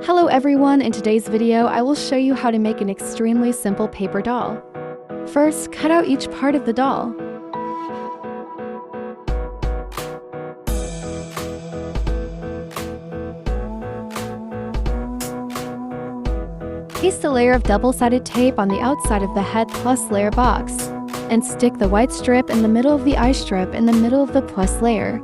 Hello everyone, in today's video I will show you how to make an extremely simple paper doll. First, cut out each part of the doll. Paste a layer of double-sided tape on the outside of the head plus layer box, and stick the white strip in the middle of the eye strip in the middle of the plus layer.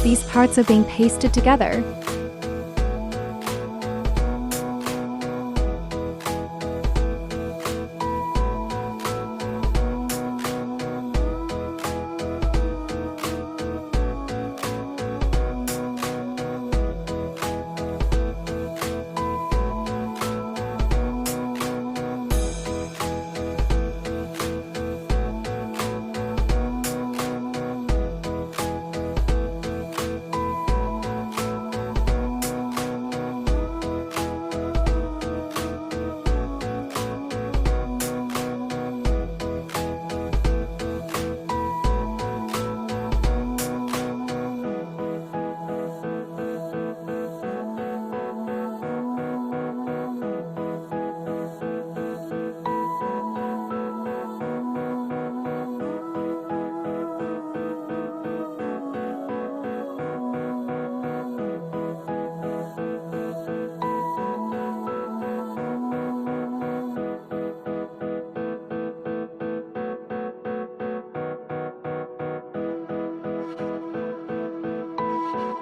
These parts are being pasted together.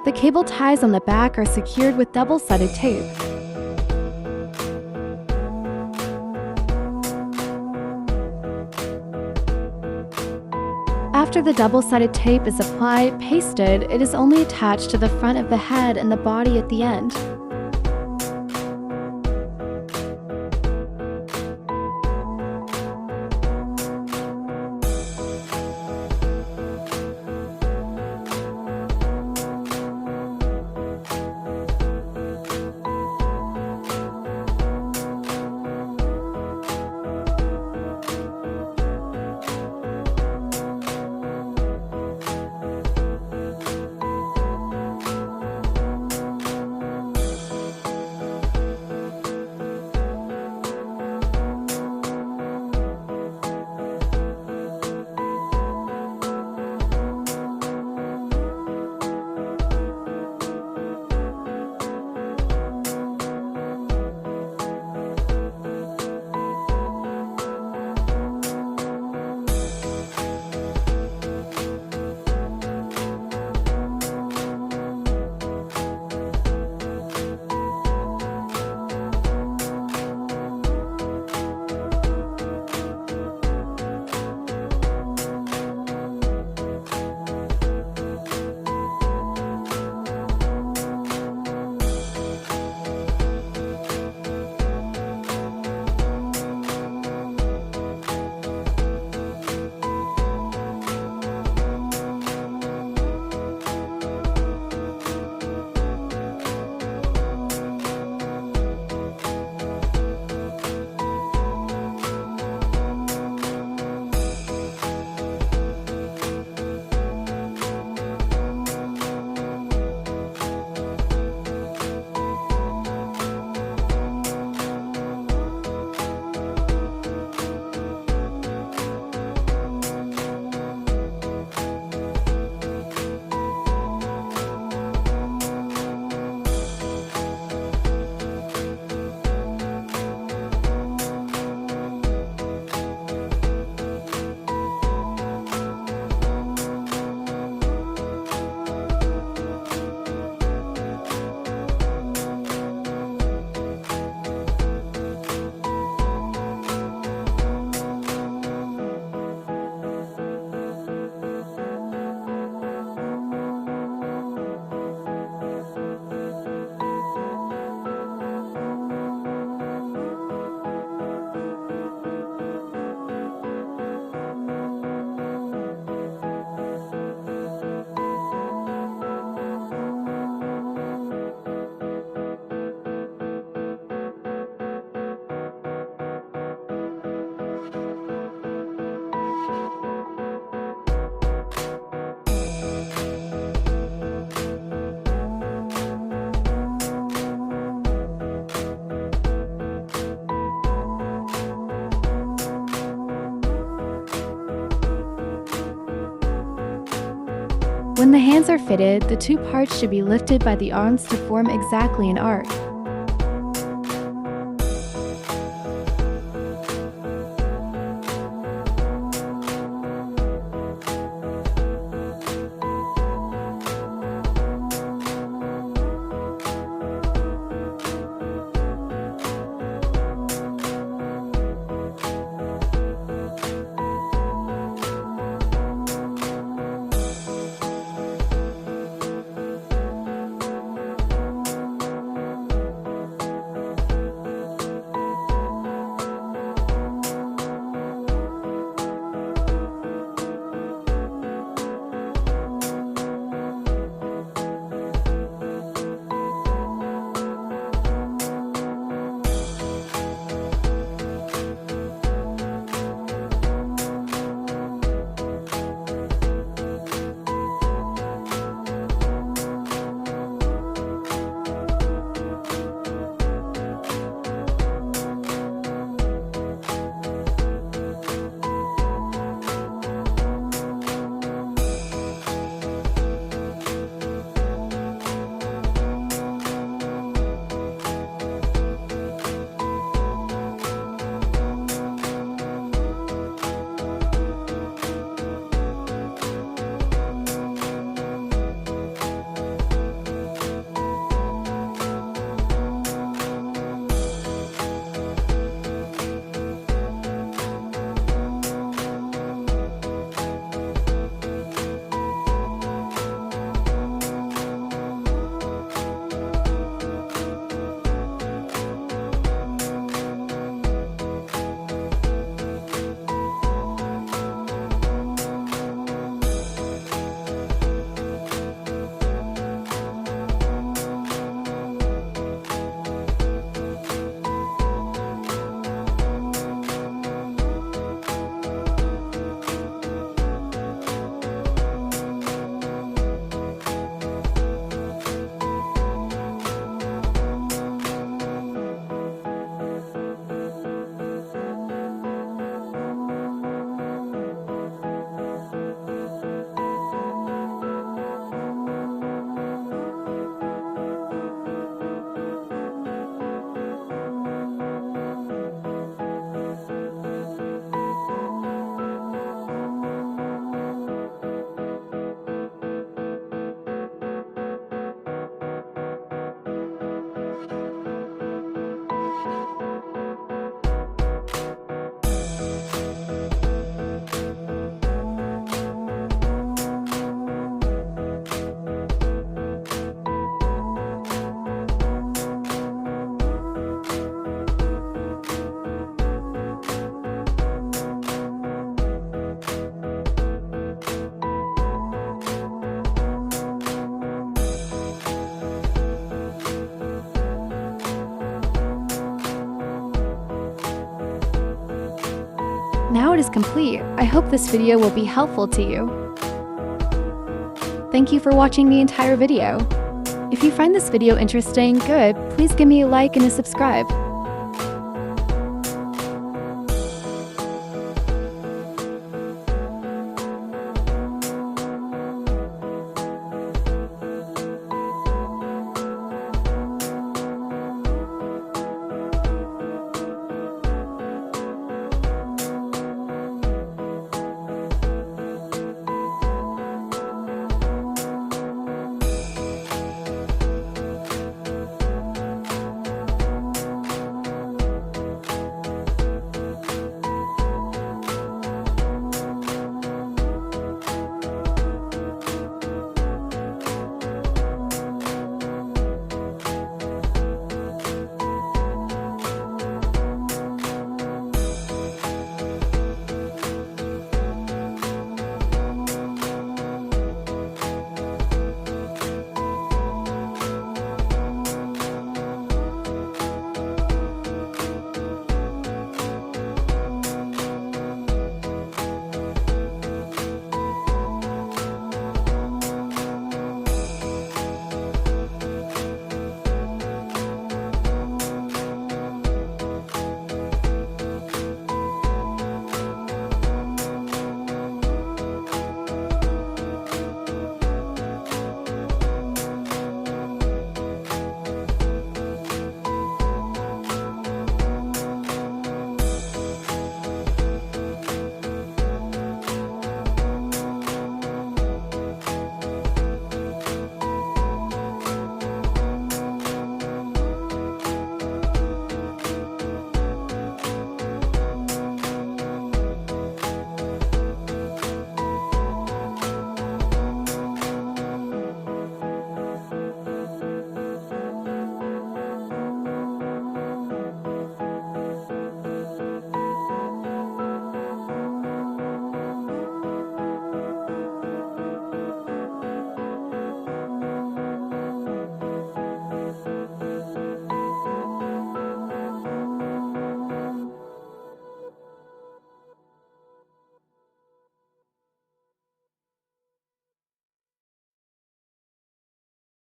The cable ties on the back are secured with double-sided tape. After the double-sided tape is applied, pasted, it is only attached to the front of the head and the body at the end. When the hands are fitted, the two parts should be lifted by the arms to form exactly an arc. Now it is complete. I hope this video will be helpful to you. Thank you for watching the entire video. If you find this video interesting, good, please give me a like and a subscribe.